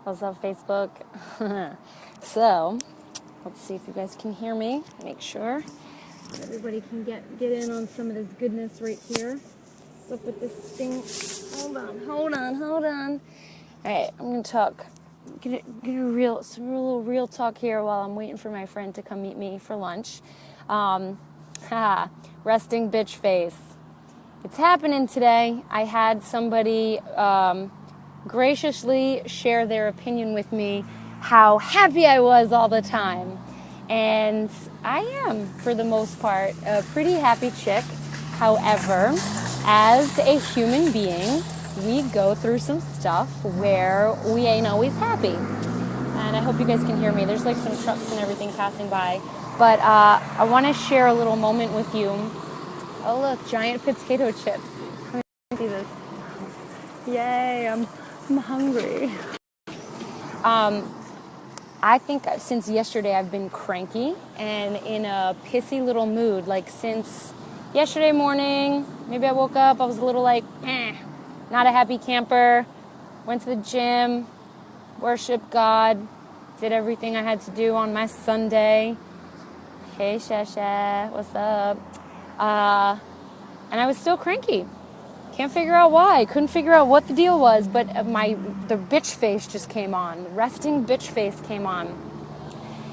What's up, Facebook? So, let's see if you guys can hear me. Make sure everybody can get in on some of this goodness right here. What's up with this thing? Hold on. All right, I'm gonna talk. Get a real talk here while I'm waiting for my friend to come meet me for lunch. Resting bitch face. It's happening today. I had somebody graciously share their opinion with me how happy I was all the time. And I am, for the most part, a pretty happy chick. However, as a human being, we go through some stuff where we ain't always happy. And I hope you guys can hear me. There's like some trucks and everything passing by. But I want to share a little moment with you. Oh, look, giant potato chips. Let me see this. Yay, I'm hungry. I think since yesterday I've been cranky and in a pissy little mood. Like since yesterday morning, maybe I woke up, I was a little like, not a happy camper. Went to the gym, worshiped God, did everything I had to do on my Sunday. Hey, Shasha, what's up? And I was still cranky. Can't figure out why. Couldn't figure out what the deal was, but the bitch face just came on. The resting bitch face came on.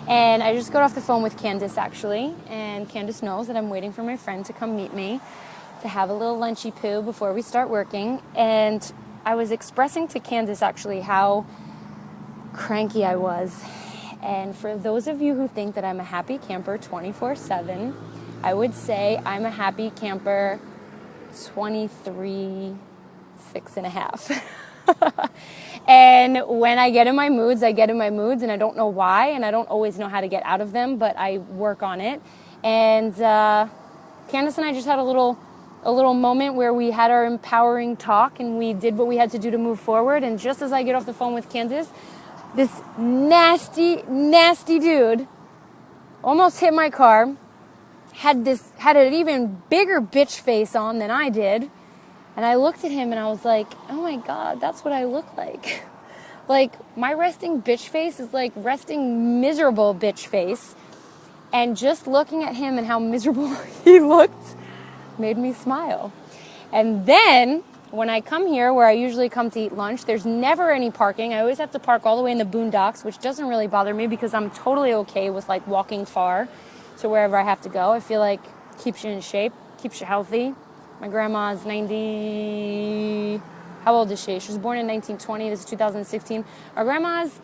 And I just got off the phone with Candace, actually. And Candace knows that I'm waiting for my friend to come meet me to have a little lunchy poo before we start working. And I was expressing to Candace, actually, how cranky I was. And for those of you who think that I'm a happy camper 24/7, I would say I'm a happy camper 23, 6.5. And when I get in my moods, and I don't know why, and I don't always know how to get out of them, but I work on it. And Candace and I just had a little moment where we had our empowering talk, and we did what we had to do to move forward. And just as I get off the phone with Candace, this nasty dude almost hit my car. Had an even bigger bitch face on than I did. And I looked at him and I was like, oh my God, that's what I look like. Like, my resting bitch face is like resting miserable bitch face. And just looking at him and how miserable he looked made me smile. And then, when I come here, where I usually come to eat lunch, there's never any parking. I always have to park all the way in the boondocks, which doesn't really bother me because I'm totally okay with like walking far to wherever I have to go. I feel like it keeps you in shape, keeps you healthy. My grandma's 90... How old is she? She was born in 1920. This is 2016. Our grandma's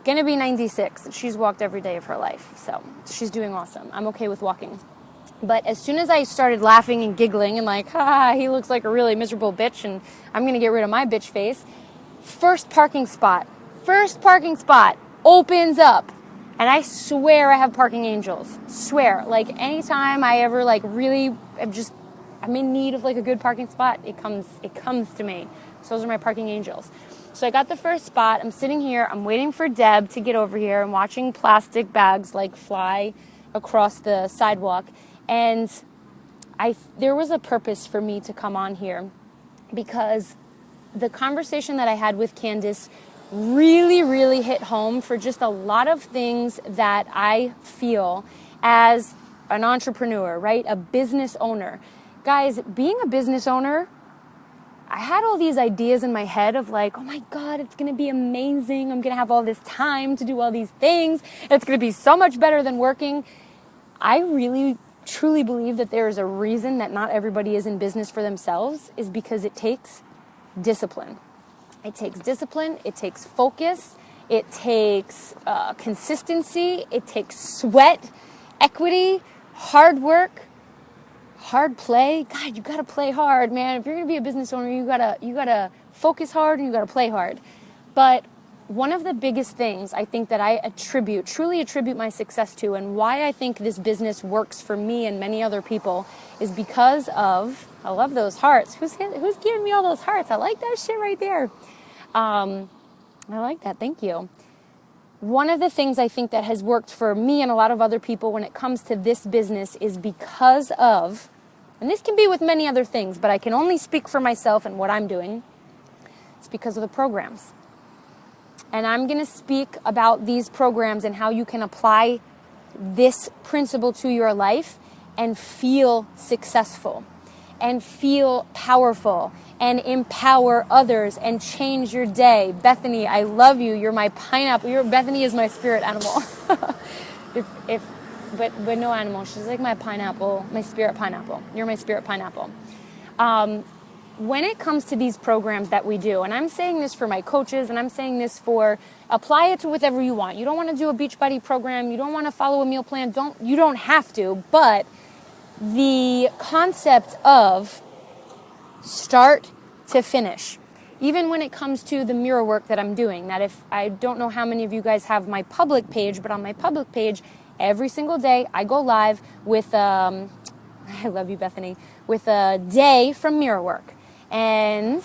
going to be 96. She's walked every day of her life. So she's doing awesome. I'm okay with walking. But as soon as I started laughing and giggling and like, he looks like a really miserable bitch and I'm going to get rid of my bitch face, first parking spot opens up. And I swear I have parking angels. Swear. Like, anytime I ever, like, really I'm in need of, like, a good parking spot, it comes to me. So those are my parking angels. So I got the first spot. I'm sitting here. I'm waiting for Deb to get over here. I'm watching plastic bags, like, fly across the sidewalk. And there was a purpose for me to come on here because the conversation that I had with Candace really hit home for just a lot of things that I feel as an entrepreneur, right? A business owner. Guys, being a business owner, I had all these ideas in my head of like, oh my God, it's going to be amazing. I'm going to have all this time to do all these things. It's going to be so much better than working. I really truly believe that there is a reason that not everybody is in business for themselves is because it takes discipline. It takes discipline, it takes focus, it takes consistency, it takes sweat, equity, hard work, hard play. God, you gotta play hard, man. If you're gonna be a business owner, you gotta focus hard and you gotta play hard. But one of the biggest things I think that I truly attribute my success to, and why I think this business works for me and many other people, is because of, I love those hearts. Who's giving me all those hearts? I like that shit right there. I like that. Thank you. One of the things I think that has worked for me and a lot of other people when it comes to this business is because of, and this can be with many other things, but I can only speak for myself and what I'm doing. It's because of the programs. And I'm going to speak about these programs and how you can apply this principle to your life and feel successful and feel powerful and empower others and change your day. Bethany, I love you. You're my pineapple. Bethany is my spirit animal. But no animal. She's like my pineapple, my spirit pineapple. You're my spirit pineapple. When it comes to these programs that we do, and I'm saying this for my coaches, and I'm saying this for, apply it to whatever you want. You don't want to do a Beachbody program. You don't want to follow a meal plan. You don't have to. But the concept of start to finish, even when it comes to the mirror work that I'm doing, that if I don't know how many of you guys have my public page, but on my public page, every single day I go live with, I love you, Bethany, with a day from mirror work. And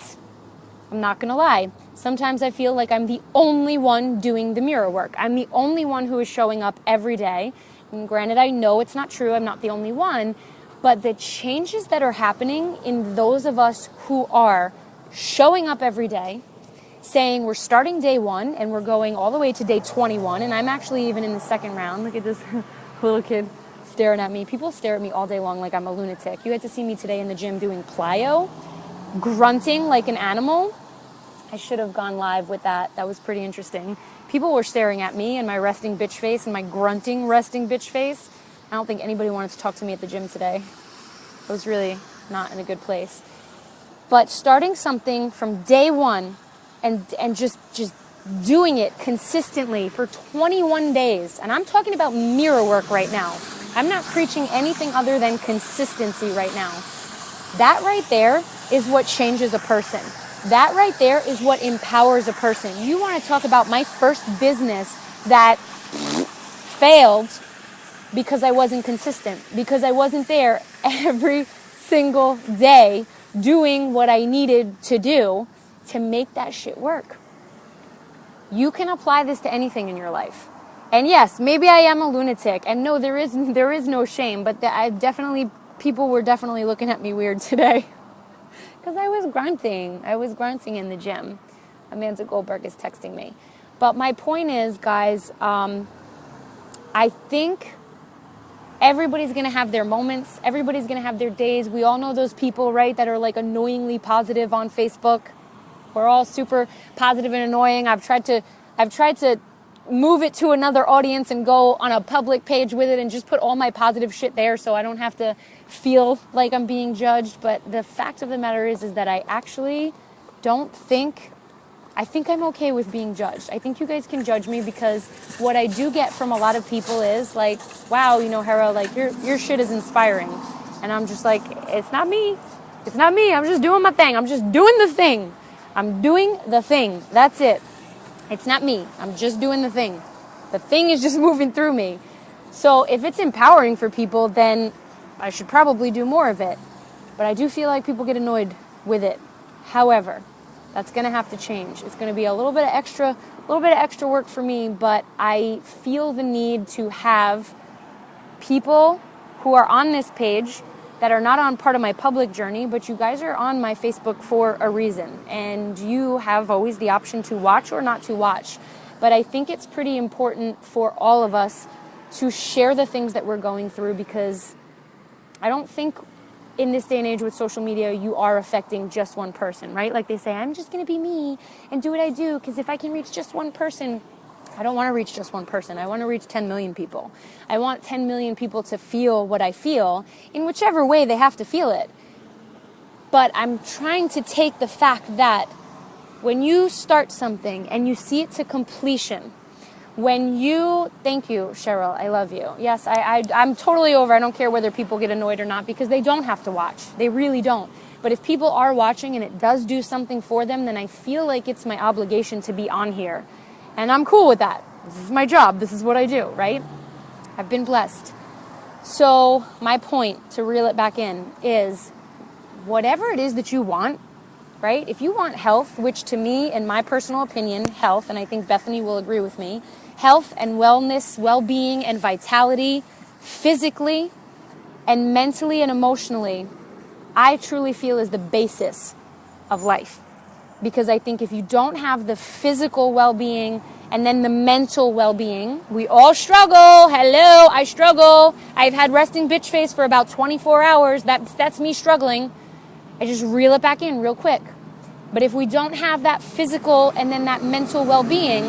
I'm not going to lie. Sometimes I feel like I'm the only one doing the mirror work. I'm the only one who is showing up every day. And granted, I know it's not true. I'm not the only one. But the changes that are happening in those of us who are showing up every day, saying we're starting day 1 and we're going all the way to day 21. And I'm actually even in the second round. Look at this little kid staring at me. People stare at me all day long like I'm a lunatic. You had to see me today in the gym doing plyo, grunting like an animal. I should have gone live with that. That was pretty interesting. People were staring at me and my resting bitch face and my grunting resting bitch face. I don't think anybody wanted to talk to me at the gym today. I was really not in a good place. But starting something from day 1 and just doing it consistently for 21 days. And I'm talking about mirror work right now. I'm not preaching anything other than consistency right now. That right there is what changes a person. That right there is what empowers a person. You want to talk about my first business that failed because I wasn't consistent, because I wasn't there every single day doing what I needed to do to make that shit work. You can apply this to anything in your life. And yes, maybe I am a lunatic. And no, there is no shame, but people were definitely looking at me weird today. Because I was grunting. I was grunting in the gym. Amanda Goldberg is texting me. But my point is, guys, I think everybody's going to have their moments. Everybody's going to have their days. We all know those people, right, that are like annoyingly positive on Facebook. We're all super positive and annoying. I've tried to move it to another audience and go on a public page with it and just put all my positive shit there so I don't have to feel like I'm being judged. But the fact of the matter is that I actually I think I'm okay with being judged. I think you guys can judge me because what I do get from a lot of people is like, wow, Hera, like your shit is inspiring. And I'm just like, it's not me. It's not me. I'm just doing my thing. I'm just doing the thing. I'm doing the thing. That's it. It's not me. I'm just doing the thing. The thing is just moving through me. So if it's empowering for people, then I should probably do more of it. But I do feel like people get annoyed with it. However, that's going to have to change. It's going to be a little bit of extra work for me, but I feel the need to have people who are on this page that are not on part of my public journey, but you guys are on my Facebook for a reason. And you have always the option to watch or not to watch. But I think it's pretty important for all of us to share the things that we're going through, because I don't think in this day and age with social media, you are affecting just one person, right? Like they say, I'm just going to be me and do what I do, because if I can reach just one person, I don't want to reach just one person. I want to reach 10 million people. I want 10 million people to feel what I feel in whichever way they have to feel it. But I'm trying to take the fact that when you start something and you see it to completion, thank you, Cheryl, I love you. Yes, I'm totally over. I don't care whether people get annoyed or not, because they don't have to watch. They really don't. But if people are watching and it does do something for them, then I feel like it's my obligation to be on here. And I'm cool with that. This is my job. This is what I do, right? I've been blessed. So my point, to reel it back in, is whatever it is that you want, right? If you want health, which to me, in my personal opinion, health, and I think Bethany will agree with me, health and wellness, well-being and vitality, physically and mentally and emotionally, I truly feel is the basis of life. Because I think if you don't have the physical well-being and then the mental well-being, we all struggle. Hello, I struggle. I've had resting bitch face for about 24 hours. That's me struggling. I just reel it back in real quick. But if we don't have that physical and then that mental well-being,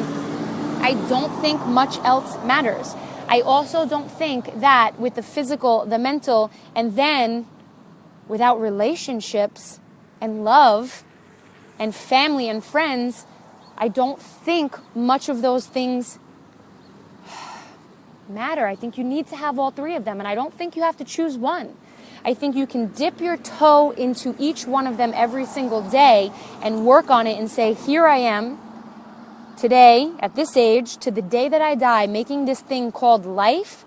I don't think much else matters. I also don't think that with the physical, the mental, and then without relationships and love and family and friends, I don't think much of those things matter. I think you need to have all three of them, and I don't think you have to choose one. I think you can dip your toe into each one of them every single day and work on it and say, here I am today at this age to the day that I die, making this thing called life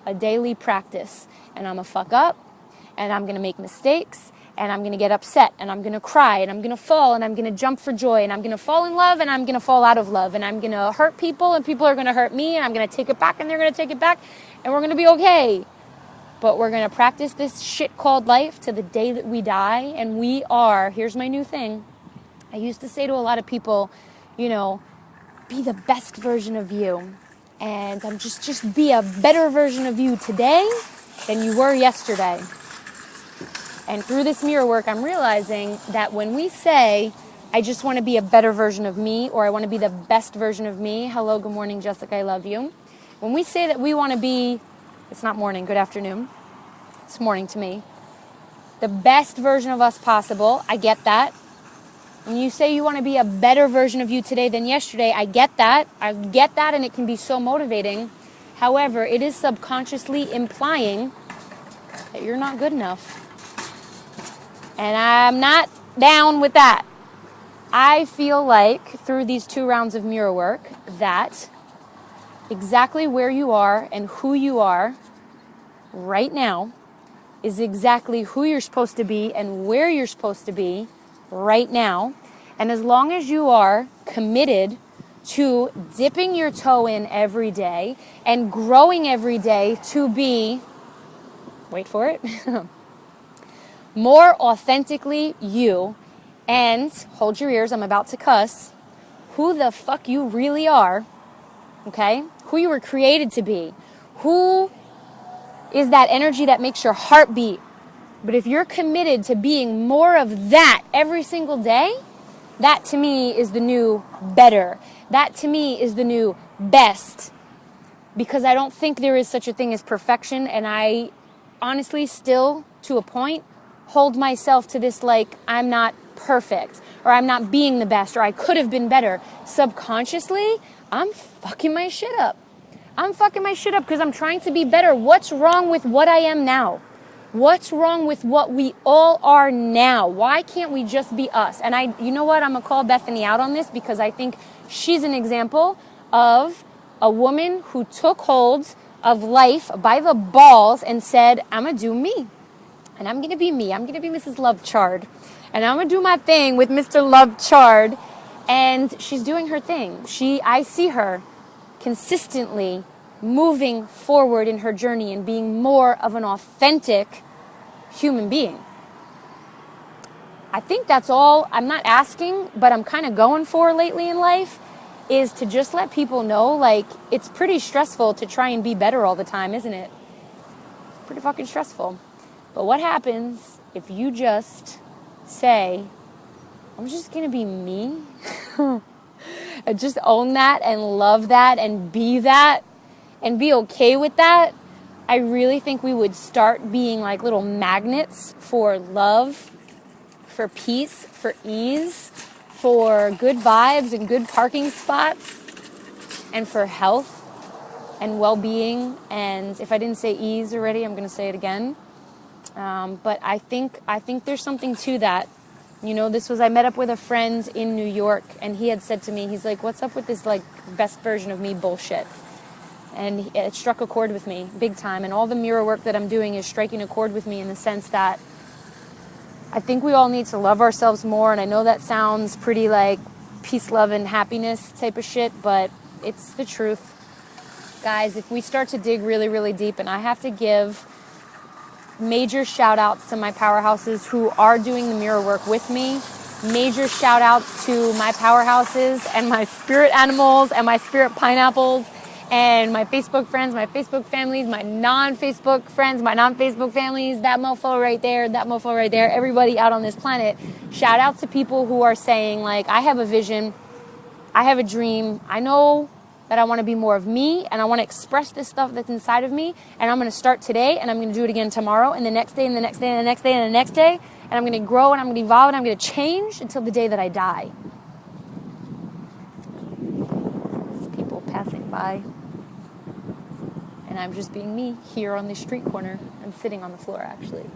a daily practice. And I'm going to fuck up, and I'm going to make mistakes, and I'm going to get upset, and I'm going to cry, and I'm going to fall, and I'm going to jump for joy, and I'm going to fall in love, and I'm going to fall out of love, and I'm going to hurt people, and people are going to hurt me, and I'm going to take it back, and they're going to take it back, and we're going to be okay. But we're going to practice this shit called life to the day that we die, and we are, here's my new thing. I used to say to a lot of people, you know, be the best version of you. And I'm just be a better version of you today than you were yesterday. And through this mirror work, I'm realizing that when we say, I just want to be a better version of me, or I want to be the best version of me. Hello, good morning, Jessica, I love you. When we say that we want to be, it's not morning, good afternoon. It's morning to me. The best version of us possible, I get that. When you say you want to be a better version of you today than yesterday, I get that. I get that, and it can be so motivating. However, it is subconsciously implying that you're not good enough. And I'm not down with that. I feel like through these 2 rounds of mirror work that exactly where you are and who you are right now is exactly who you're supposed to be and where you're supposed to be right now. And as long as you are committed to dipping your toe in every day and growing every day to be, wait for it, more authentically you, and hold your ears, I'm about to cuss, who the fuck you really are, okay? Who you were created to be. Who is that energy that makes your heart beat? But if you're committed to being more of that every single day, that to me is the new better. That to me is the new best. Because I don't think there is such a thing as perfection, and I honestly still, to a point, hold myself to this like I'm not perfect, or I'm not being the best, or I could have been better. Subconsciously, I'm fucking my shit up. I'm fucking my shit up because I'm trying to be better. What's wrong with what I am now? What's wrong with what we all are now? Why can't we just be us? And you know what? I'm going to call Bethany out on this because I think she's an example of a woman who took hold of life by the balls and said, I'm going to do me. And I'm going to be me. I'm going to be Mrs. Lovechard. And I'm going to do my thing with Mr. Lovechard. And she's doing her thing. I see her consistently moving forward in her journey and being more of an authentic human being. I think that's all I'm not asking, but I'm kind of going for lately in life, is to just let people know, like, it's pretty stressful to try and be better all the time, isn't it? It's pretty fucking stressful. But what happens if you just say, I'm just going to be me? And just own that and love that and be that and be okay with that. I really think we would start being like little magnets for love, for peace, for ease, for good vibes and good parking spots, and for health and well-being. And if I didn't say ease already, I'm going to say it again. But I think there's something to that. You know, I met up with a friend in New York, and he had said to me, he's like, what's up with this, like, best version of me bullshit? And it struck a chord with me big time. And all the mirror work that I'm doing is striking a chord with me in the sense that I think we all need to love ourselves more. And I know that sounds pretty like peace, love, and happiness type of shit, but it's the truth. Guys, if we start to dig really, really deep, and I have to give major shout outs to my powerhouses who are doing the mirror work with me. Major shout outs to my powerhouses and my spirit animals and my spirit pineapples and my Facebook friends, my Facebook families, my non-Facebook friends, my non-Facebook families, that mofo right there, everybody out on this planet. Shout out to people who are saying, like, I have a vision, I have a dream, I know that I want to be more of me, and I want to express this stuff that's inside of me, and I'm going to start today, and I'm going to do it again tomorrow, and the next day, and the next day, and the next day, and the next day, and I'm going to grow, and I'm going to evolve, and I'm going to change until the day that I die. There's people passing by. And I'm just being me here on this street corner. I'm sitting on the floor, actually.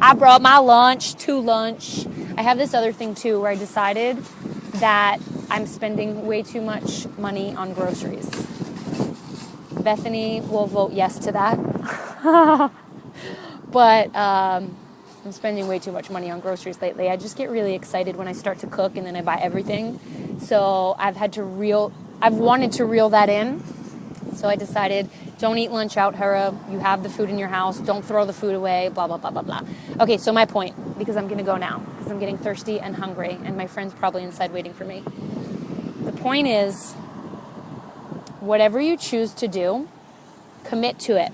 I brought my lunch to lunch. I have this other thing, too, where I decided that I'm spending way too much money on groceries. Bethany will vote yes to that. But I'm spending way too much money on groceries lately. I just get really excited when I start to cook and then I buy everything. So I've wanted to reel that in. So I decided, don't eat lunch out, Hera. You have the food in your house. Don't throw the food away, blah, blah, blah, blah, blah. Okay, so my point, because I'm going to go now, because I'm getting thirsty and hungry, and my friend's probably inside waiting for me. The point is, whatever you choose to do, commit to it,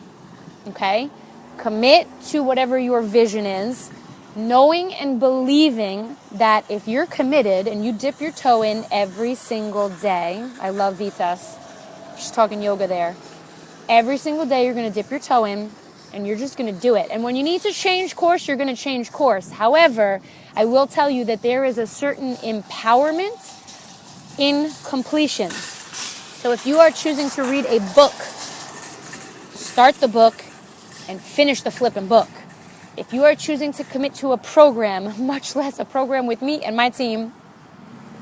okay? Commit to whatever your vision is, knowing and believing that if you're committed and you dip your toe in every single day, I love Vitas. She's talking yoga there. Every single day you're going to dip your toe in and you're just going to do it. And when you need to change course, you're going to change course. However, I will tell you that there is a certain empowerment in completion. So if you are choosing to read a book, start the book and finish the flipping book. If you are choosing to commit to a program, much less a program with me and my team,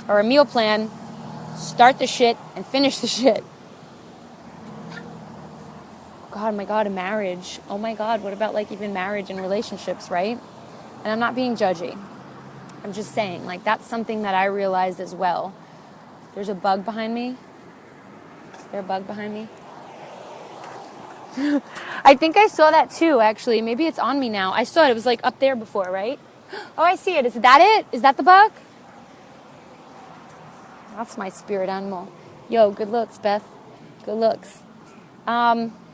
or a meal plan, start the shit and finish the shit. God, oh my God, a marriage. Oh my God, what about like even marriage and relationships, right? And I'm not being judgy. I'm just saying, like, that's something that I realized as well. There's a bug behind me. Is there a bug behind me? I think I saw that too, actually. Maybe it's on me now. I saw it. It was like up there before, right? Oh, I see it. Is that it? Is that the bug? That's my spirit animal. Yo, good looks, Beth. Good looks.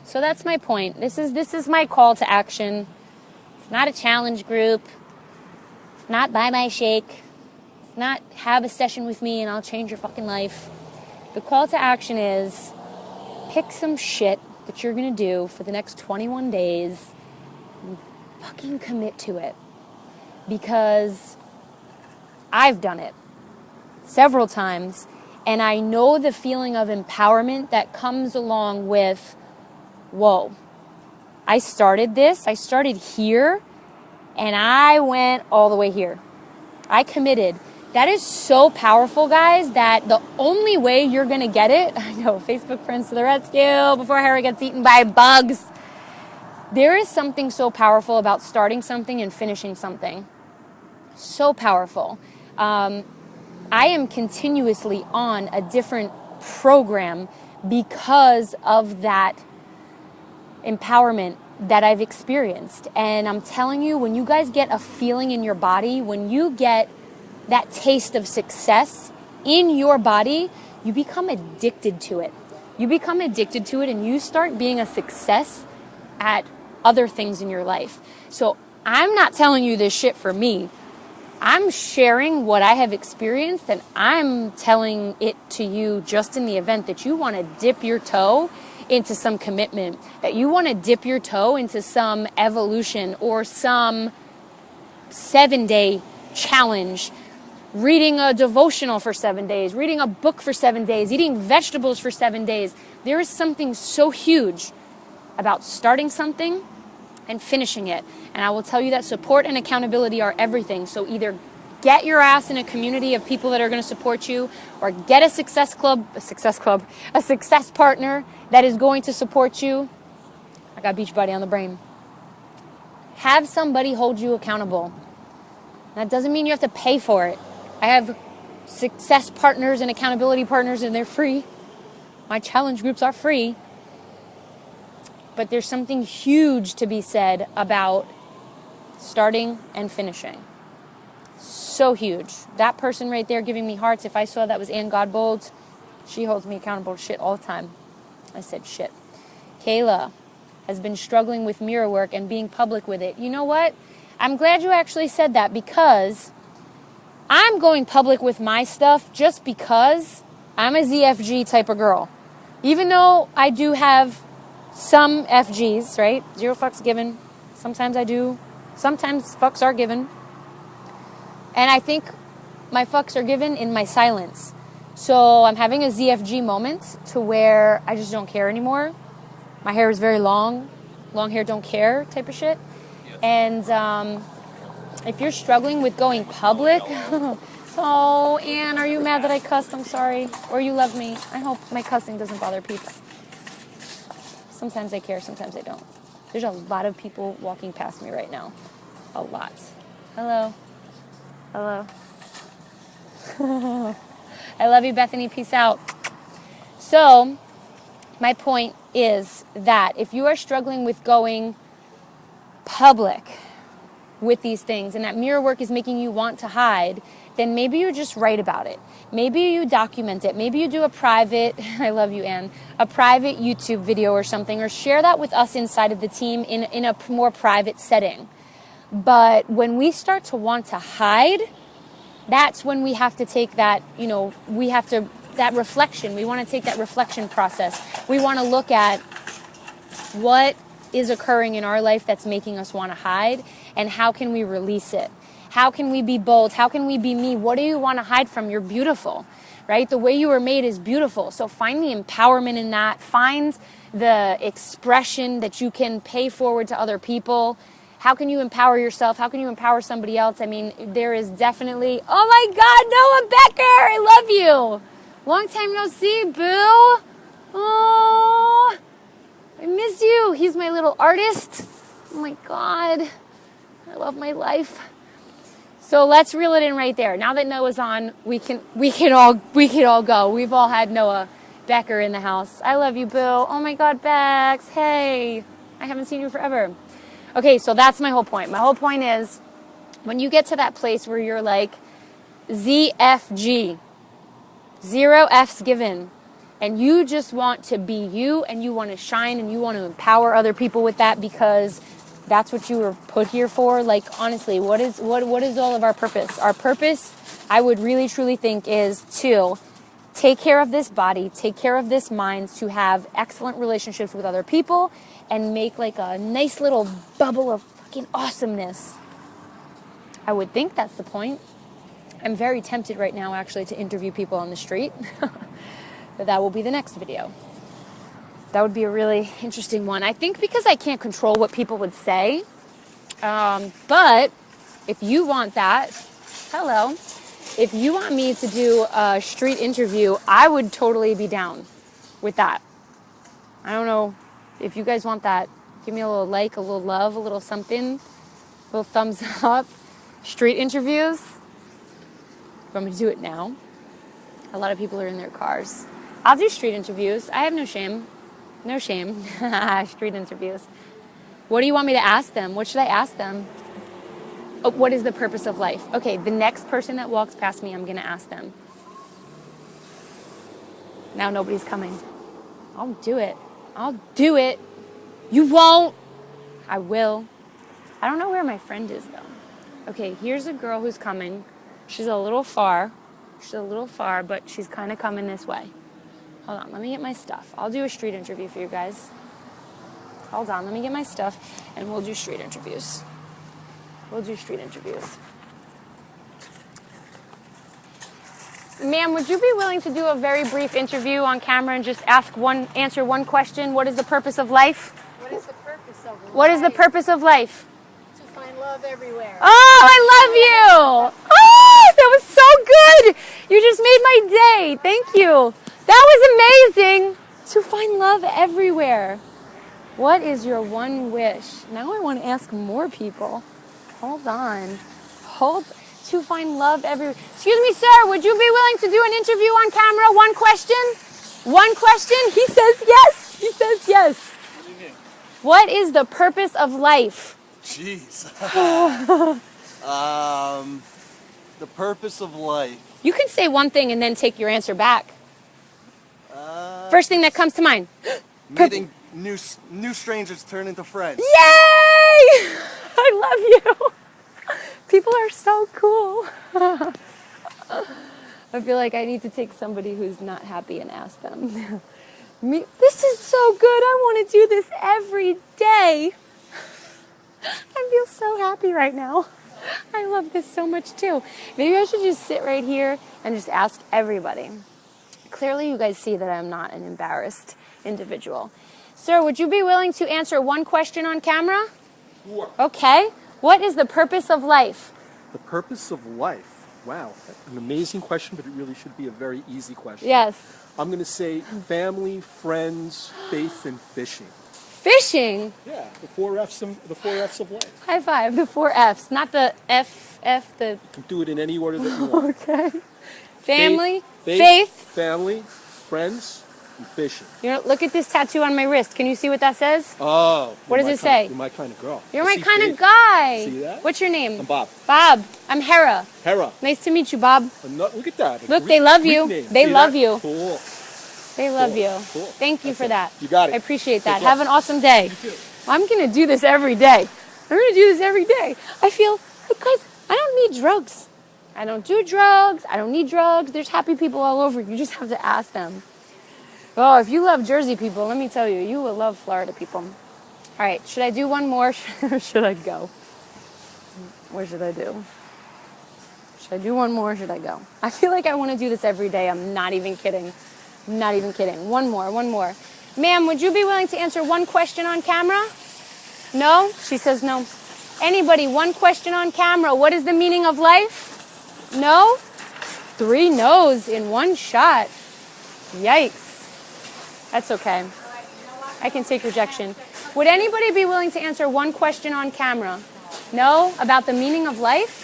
So that's my point. This is my call to action. It's not a challenge group. It's not buy my shake. It's not have a session with me and I'll change your fucking life. The call to action is pick some shit that you're going to do for the next 21 days and fucking commit to it. Because I've done it several times and I know the feeling of empowerment that comes along with, whoa, I started here and I went all the way here. I committed. That is so powerful, guys, that the only way you're going to get it, I know, Facebook friends to the rescue before Harry gets eaten by bugs. There is something so powerful about starting something and finishing something. So powerful. I am continuously on a different program because of that empowerment that I've experienced. And I'm telling you, when you guys get a feeling in your body, when you get that taste of success in your body, you become addicted to it. You become addicted to it and you start being a success at other things in your life. So I'm not telling you this shit for me. I'm sharing what I have experienced and I'm telling it to you just in the event that you want to dip your toe into some commitment, that you want to dip your toe into some evolution or some 7-day challenge, reading a devotional for 7 days, reading a book for 7 days, eating vegetables for 7 days. There is something so huge about starting something and finishing it. And I will tell you that support and accountability are everything. So either get your ass in a community of people that are going to support you, or get a success partner that is going to support you. I got Beachbody on the brain. Have somebody hold you accountable. That doesn't mean you have to pay for it. I have success partners and accountability partners and they're free. My challenge groups are free. But there's something huge to be said about starting and finishing. So huge. That person right there giving me hearts, if I saw that was Ann Godbold, she holds me accountable to shit all the time. I said shit. Kayla has been struggling with mirror work and being public with it. You know what? I'm glad you actually said that, because I'm going public with my stuff just because I'm a ZFG type of girl. Even though I do have some FGs, right? 0 fucks given. Sometimes I do. Sometimes fucks are given. And I think my fucks are given in my silence. So I'm having a ZFG moment to where I just don't care anymore. My hair is very long. Long hair don't care type of shit. And if you're struggling with going public... Oh, Anne, are you mad that I cussed? I'm sorry. Or you love me. I hope my cussing doesn't bother peeps. Sometimes I care, sometimes I don't. There's a lot of people walking past me right now. A lot. Hello. Hello. I love you, Bethany. Peace out. So, my point is that if you are struggling with going public with these things and that mirror work is making you want to hide, then maybe you just write about it. Maybe you document it. Maybe you do a private, I love you, Anne, a private YouTube video or something, or share that with us inside of the team in a more private setting. But when we start to want to hide, that's when we have to take that, that reflection. We want to take that reflection process. We want to look at what is occurring in our life that's making us want to hide, and how can we release it? How can we be bold? How can we be me? What do you want to hide from? You're beautiful, right? The way you were made is beautiful. So find the empowerment in that. Find the expression that you can pay forward to other people. How can you empower yourself? How can you empower somebody else? I mean, there is definitely... Oh my God, Noah Becker, I love you. Long time no see, boo. Oh, I miss you. He's my little artist. Oh my God, I love my life. So let's reel it in right there. Now that Noah's on, we can all go. We've all had Noah Becker in the house. I love you, boo. Oh my God, Bex. Hey, I haven't seen you forever. Okay, so that's my whole point. My whole point is, when you get to that place where you're like ZFG, 0 F's given, and you just want to be you, and you want to shine, and you want to empower other people with that, because that's what you were put here for. Like, honestly, what is all of our purpose? Our purpose, I would really truly think, is to take care of this body, take care of this mind, to have excellent relationships with other people, and make like a nice little bubble of fucking awesomeness. I would think that's the point. I'm very tempted right now, actually, to interview people on the street. But that will be the next video. That would be a really interesting one. I think because I can't control what people would say. But if you want that, hello. If you want me to do a street interview, I would totally be down with that. I don't know if you guys want that. Give me a little like, a little love, a little something, a little thumbs up. Street interviews. You want me to do it now? A lot of people are in their cars. I'll do street interviews. I have no shame. No shame. Street interviews. What do you want me to ask them? What should I ask them? Oh, what is the purpose of life? Okay, the next person that walks past me, I'm going to ask them. Now nobody's coming. I'll do it. I'll do it. You won't. I will. I don't know where my friend is, though. Okay, here's a girl who's coming. She's a little far. But she's kind of coming this way. Hold on, let me get my stuff. I'll do a street interview for you guys. Hold on, let me get my stuff, and we'll do street interviews. Ma'am, would you be willing to do a very brief interview on camera and just answer one question? What is the purpose of life? What is the purpose of life? What is the purpose of life? To find love everywhere. Oh, I love you. Oh, that was so good. You just made my day. Thank you. That was amazing. To find love everywhere. What is your one wish? Now I want to ask more people. Hold on. To find love everywhere. Excuse me, sir. Would you be willing to do an interview on camera? One question? One question? He says yes. He says yes. What do you mean? What is the purpose of life? Jeez. The purpose of life. You can say one thing and then take your answer back. First thing that comes to mind. Meeting new strangers turn into friends. Yay! I love you. People are so cool. I feel like I need to take somebody who's not happy and ask them. This is so good. I want to do this every day. I feel so happy right now. I love this so much too. Maybe I should just sit right here and just ask everybody. Clearly you guys see that I'm not an embarrassed individual. Sir, would you be willing to answer one question on camera? Sure. Okay. What is the purpose of life? The purpose of life. Wow, an amazing question, but it really should be a very easy question. Yes. I'm going to say family, friends, faith, and fishing. Fishing? Yeah, the four F's of life. High five, the 4 F's, not the the... You can do it in any order that you want. Okay. Family, faith, family, friends, and fishing. You know, look at this tattoo on my wrist. Can you see what that says? Oh. What does it say? You're my kind of girl. You're I my see kind faith. of guy. See that? What's your name? I'm Bob. Bob. I'm Hera. Hera. Nice to meet you, Bob. Look at that. Look, they love you. Greek name. They See love that? you. Cool. They love Cool. you. Cool. Thank you for that. You got it. I appreciate that. Take care. Have an awesome day. You too. I'm going to do this every day. I'm going to do this every day. I feel, guys, I don't need drugs. I don't do drugs. I don't need drugs. There's happy people all over. You just have to ask them. Oh, if you love Jersey people, let me tell you, you will love Florida people. All right, should I do one more or should I go? What should I do? Should I do one more or should I go? I feel like I want to do this every day. I'm not even kidding. I'm not even kidding. One more. Ma'am, would you be willing to answer one question on camera? No? She says no. Anybody, one question on camera. What is the meaning of life? No? 3 no's in one shot. Yikes. That's okay. I can take rejection. Would anybody be willing to answer one question on camera? No? About the meaning of life?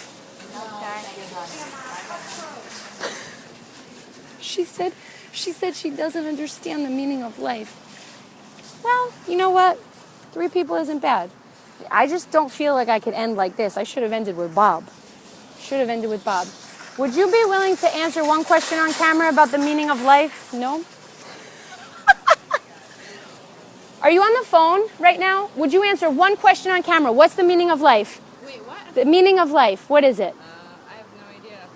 She said she doesn't understand the meaning of life. Well, you know what? 3 people isn't bad. I just don't feel like I could end like this. I should have ended with Bob. Would you be willing to answer one question on camera about the meaning of life? No? Are you on the phone right now? Would you answer one question on camera? What's the meaning of life? Wait, what? The meaning of life, what is it? I have no idea.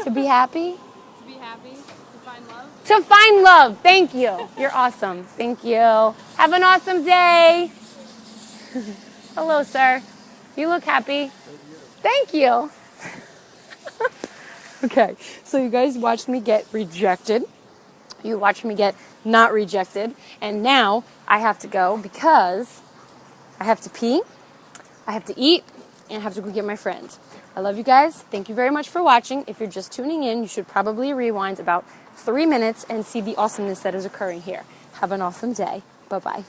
To be happy? To be happy? To find love? To find love. Thank you. You're awesome. Thank you. Have an awesome day. Hello, sir. You look happy. Thank you. Okay, so you guys watched me get rejected. You watched me get not rejected. And now I have to go because I have to pee, I have to eat, and I have to go get my friend. I love you guys. Thank you very much for watching. If you're just tuning in, you should probably rewind about 3 minutes and see the awesomeness that is occurring here. Have an awesome day. Bye-bye.